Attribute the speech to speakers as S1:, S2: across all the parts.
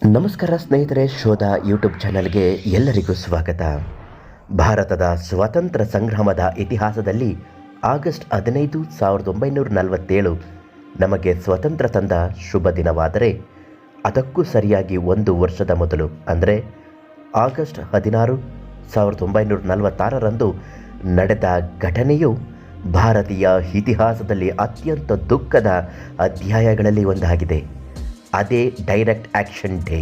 S1: ನಮಸ್ಕಾರ ಸ್ನೇಹಿತರೆ, ಶೋಧ ಯೂಟ್ಯೂಬ್ ಚಾನಲ್ಗೆ ಎಲ್ಲರಿಗೂ ಸ್ವಾಗತ. ಭಾರತದ ಸ್ವಾತಂತ್ರ್ಯ ಸಂಗ್ರಾಮದ ಇತಿಹಾಸದಲ್ಲಿ ಆಗಸ್ಟ್ 15, 1947 ನಮಗೆ ಸ್ವತಂತ್ರ ತಂದ ಶುಭ ದಿನವಾದರೆ, ಅದಕ್ಕೂ ಸರಿಯಾಗಿ ಒಂದು ವರ್ಷದ ಮೊದಲು ಅಂದರೆ ಆಗಸ್ಟ್ 16, 1946 ನಡೆದ ಘಟನೆಯು ಭಾರತೀಯ ಇತಿಹಾಸದಲ್ಲಿ ಅತ್ಯಂತ ದುಃಖದ ಅಧ್ಯಾಯಗಳಲ್ಲಿ ಒಂದಾಗಿದೆ. ಅದೇ ಡೈರೆಕ್ಟ್ ಆಕ್ಷನ್ ಡೇ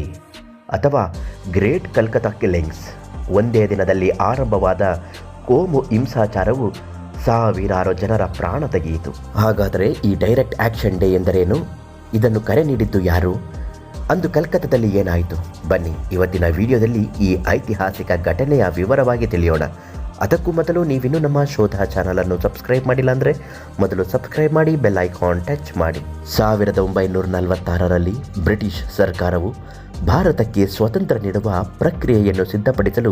S1: ಅಥವಾ ಗ್ರೇಟ್ ಕಲ್ಕತ್ತಾ ಕಿಲ್ಲಿಂಗ್ಸ್. ಒಂದೇ ದಿನದಲ್ಲಿ ಆರಂಭವಾದ ಕೋಮು ಹಿಂಸಾಚಾರವು ಸಾವಿರಾರು ಜನರ ಪ್ರಾಣ ತೆಗೆಯಿತು. ಹಾಗಾದರೆ ಈ ಡೈರೆಕ್ಟ್ ಆಕ್ಷನ್ ಡೇ ಎಂದರೇನು? ಇದನ್ನು ಕರೆ ನೀಡಿದ್ದು ಯಾರು? ಅಂದು ಕಲ್ಕತ್ತಾದಲ್ಲಿ ಏನಾಯಿತು? ಬನ್ನಿ ಇವತ್ತಿನ ವಿಡಿಯೋದಲ್ಲಿ ಈ ಐತಿಹಾಸಿಕ ಘಟನೆಯ ವಿವರವಾಗಿ ತಿಳಿಯೋಣ. ಅದಕ್ಕೂ ಮೊದಲು ನೀವಿನ್ನೂ ನಮ್ಮ ಶೋಧ ಚಾನಲನ್ನು ಸಬ್ಸ್ಕ್ರೈಬ್ ಮಾಡಿಲ್ಲ ಅಂದರೆ ಮೊದಲು ಸಬ್ಸ್ಕ್ರೈಬ್ ಮಾಡಿ, ಬೆಲ್ ಐಕಾನ್ ಟಚ್ ಮಾಡಿ. 1946ರಲ್ಲಿ ಬ್ರಿಟಿಷ್ ಸರ್ಕಾರವು ಭಾರತಕ್ಕೆ ಸ್ವಾತಂತ್ರ್ಯ ನೀಡುವ ಪ್ರಕ್ರಿಯೆಯನ್ನು ಸಿದ್ಧಪಡಿಸಲು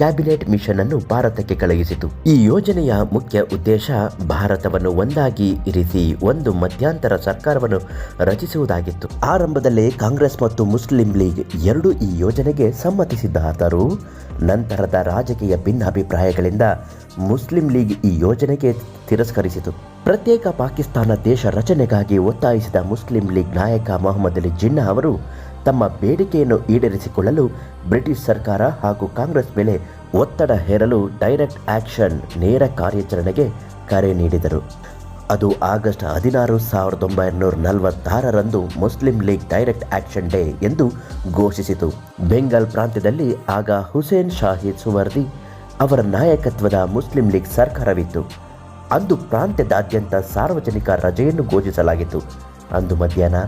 S1: ಕ್ಯಾಬಿನೆಟ್ ಮಿಷನ್ ಅನ್ನು ಭಾರತಕ್ಕೆ ಕಳುಹಿಸಿತು. ಈ ಯೋಜನೆಯ ಮುಖ್ಯ ಉದ್ದೇಶ ಭಾರತವನ್ನು ಒಂದಾಗಿ ಇರಿಸಿ ಒಂದು ಮಧ್ಯಂತರ ಸರ್ಕಾರವನ್ನು ರಚಿಸುವುದಾಗಿತ್ತು. ಆರಂಭದಲ್ಲೇ ಕಾಂಗ್ರೆಸ್ ಮತ್ತು ಮುಸ್ಲಿಂ ಲೀಗ್ ಎರಡೂ ಈ ಯೋಜನೆಗೆ ಸಮ್ಮತಿಸಿದ್ದಾದರೂ ನಂತರದ ರಾಜಕೀಯ ಭಿನ್ನಾಭಿಪ್ರಾಯಗಳಿಂದ ಮುಸ್ಲಿಂ ಲೀಗ್ ಈ ಯೋಜನೆಗೆ ತಿರಸ್ಕರಿಸಿತು. ಪ್ರತ್ಯೇಕ ಪಾಕಿಸ್ತಾನ ದೇಶ ರಚನೆಗಾಗಿ ಒತ್ತಾಯಿಸಿದ ಮುಸ್ಲಿಂ ಲೀಗ್ ನಾಯಕ ಮೊಹಮ್ಮದ್ ಅಲಿ ಜಿನ್ನಾ ಅವರು ತಮ್ಮ ಬೇಡಿಕೆಯನ್ನು ಈಡೇರಿಸಿಕೊಳ್ಳಲು ಬ್ರಿಟಿಷ್ ಸರ್ಕಾರ ಹಾಗೂ ಕಾಂಗ್ರೆಸ್ ಮೇಲೆ ಒತ್ತಡ ಹೇರಲು ಡೈರೆಕ್ಟ್ ಆಕ್ಷನ್ ನೇರ ಕಾರ್ಯಾಚರಣೆಗೆ ಕರೆ ನೀಡಿದರು. ಅದು August 16, 1946 Muslim league direct action day ಎಂದು ಘೋಷಿಸಿತು. ಬೆಂಗಾಲ್ ಪ್ರಾಂತ್ಯದಲ್ಲಿ ಆಗ ಹುಸೇನ್ ಶಾಹಿದ್ ಸುವರ್ದಿ ಅವರ ನಾಯಕತ್ವದ ಮುಸ್ಲಿಂ ಲೀಗ್ ಸರ್ಕಾರವಿತ್ತು. ಅಂದು ಪ್ರಾಂತ್ಯದಾದ್ಯಂತ ಸಾರ್ವಜನಿಕ ರಜೆಯನ್ನು ಘೋಷಿಸಲಾಗಿತ್ತು. ಅಂದು ಮಧ್ಯಾಹ್ನ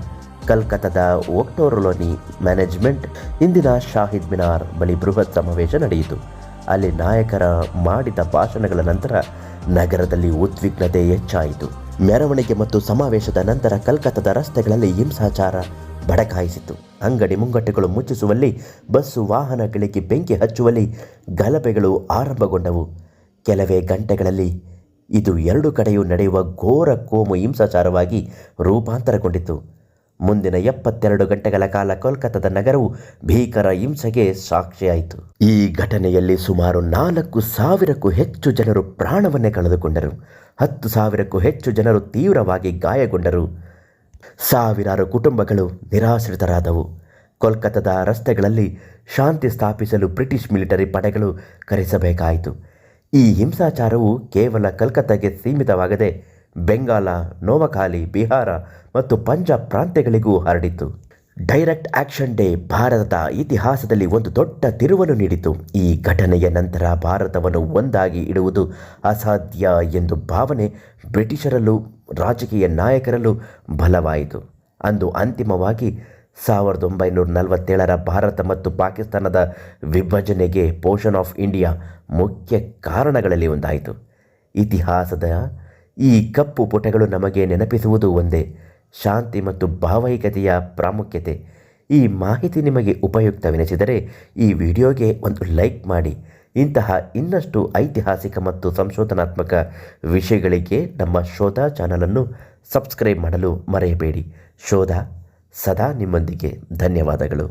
S1: ಕಲ್ಕತ್ತಾದ ಒಕ್ಟೋರೊಲೋನಿ ಮ್ಯಾನೇಜ್ಮೆಂಟ್ ಇಂದಿನ ಶಾಹಿದ್ ಮಿನಾರ್ ಬಳಿ ಬೃಹತ್ ಸಮಾವೇಶ ನಡೆಯಿತು. ಅಲ್ಲಿ ನಾಯಕರ ಮಾಡಿದ ಭಾಷಣಗಳ ನಂತರ ನಗರದಲ್ಲಿ ಉದ್ವಿಗ್ನತೆ ಹೆಚ್ಚಾಯಿತು. ಮೆರವಣಿಗೆ ಮತ್ತು ಸಮಾವೇಶದ ನಂತರ ಕಲ್ಕತ್ತಾದ ರಸ್ತೆಗಳಲ್ಲಿ ಹಿಂಸಾಚಾರ ಬಡಕಾಯಿಸಿತು. ಅಂಗಡಿ ಮುಂಗಟ್ಟುಗಳು ಮುಚ್ಚಿಸುವಲ್ಲಿ, ಬಸ್ಸು ವಾಹನಗಳಿಗೆ ಬೆಂಕಿ ಹಚ್ಚುವಲ್ಲಿ ಗಲಭೆಗಳು ಆರಂಭಗೊಂಡವು. ಕೆಲವೇ ಗಂಟೆಗಳಲ್ಲಿ ಇದು ಎರಡು ಕಡೆಯೂ ನಡೆಯುವ ಘೋರ ಕೋಮು ಹಿಂಸಾಚಾರವಾಗಿ ರೂಪಾಂತರಗೊಂಡಿತು. ಮುಂದಿನ 72 ಗಂಟೆಗಳ ಕಾಲ ಕೋಲ್ಕತ್ತಾದ ನಗರವು ಭೀಕರ ಹಿಂಸೆಗೆ ಸಾಕ್ಷಿಯಾಯಿತು. ಈ ಘಟನೆಯಲ್ಲಿ ಸುಮಾರು 4,000ಕ್ಕೂ ಹೆಚ್ಚು ಜನರು ಪ್ರಾಣವನ್ನೇ ಕಳೆದುಕೊಂಡರು. 10,000ಕ್ಕೂ ಹೆಚ್ಚು ಜನರು ತೀವ್ರವಾಗಿ ಗಾಯಗೊಂಡರು. ಸಾವಿರಾರು ಕುಟುಂಬಗಳು ನಿರಾಶ್ರಿತರಾದವು. ಕೋಲ್ಕತ್ತಾದ ರಸ್ತೆಗಳಲ್ಲಿ ಶಾಂತಿ ಸ್ಥಾಪಿಸಲು ಬ್ರಿಟಿಷ್ ಮಿಲಿಟರಿ ಪಡೆಗಳು ಕರೆಸಬೇಕಾಯಿತು. ಈ ಹಿಂಸಾಚಾರವು ಕೇವಲ ಕಲ್ಕತ್ತಾಗೆ ಸೀಮಿತವಾಗದೆ ಬೆಂಗಾಲ, ನೋವಖಾಲಿ, ಬಿಹಾರ ಮತ್ತು ಪಂಜಾಬ್ ಪ್ರಾಂತ್ಯಗಳಿಗೂ ಹರಡಿತು. ಡೈರೆಕ್ಟ್ ಆಕ್ಷನ್ ಡೇ ಭಾರತದ ಇತಿಹಾಸದಲ್ಲಿ ಒಂದು ದೊಡ್ಡ ತಿರುವನ್ನು ನೀಡಿತು. ಈ ಘಟನೆಯ ನಂತರ ಭಾರತವನ್ನು ಒಂದಾಗಿ ಇಡುವುದು ಅಸಾಧ್ಯ ಎಂದು ಭಾವನೆ ಬ್ರಿಟಿಷರಲ್ಲೂ ರಾಜಕೀಯ ನಾಯಕರಲ್ಲೂ ಬಲವಾಯಿತು. ಅಂದು ಅಂತಿಮವಾಗಿ 1947ರ ಭಾರತ ಮತ್ತು ಪಾಕಿಸ್ತಾನದ ವಿಭಜನೆಗೆ ಪೋಷನ್ ಆಫ್ ಇಂಡಿಯಾ ಮುಖ್ಯ ಕಾರಣಗಳಲ್ಲಿ ಒಂದಾಯಿತು. ಇತಿಹಾಸದ ಈ ಕಪ್ಪು ಪುಟಗಳು ನಮಗೆ ನೆನಪಿಸುವುದು ಒಂದೇ: ಶಾಂತಿ ಮತ್ತು ಭಾವೈಕ್ಯತೆಯ ಪ್ರಾಮುಖ್ಯತೆ. ಈ ಮಾಹಿತಿ ನಿಮಗೆ ಉಪಯುಕ್ತವೆನಿಸಿದರೆ ಈ ವಿಡಿಯೋಗೆ ಒಂದು ಲೈಕ್ ಮಾಡಿ. ಇಂತಹ ಇನ್ನಷ್ಟು ಐತಿಹಾಸಿಕ ಮತ್ತು ಸಂಶೋಧನಾತ್ಮಕ ವಿಷಯಗಳಿಗೆ ನಮ್ಮ ಶೋಧ ಚಾನಲನ್ನು ಸಬ್ಸ್ಕ್ರೈಬ್ ಮಾಡಲು ಮರೆಯಬೇಡಿ. ಶೋಧ ಸದಾ ನಿಮ್ಮೊಂದಿಗೆ. ಧನ್ಯವಾದಗಳು.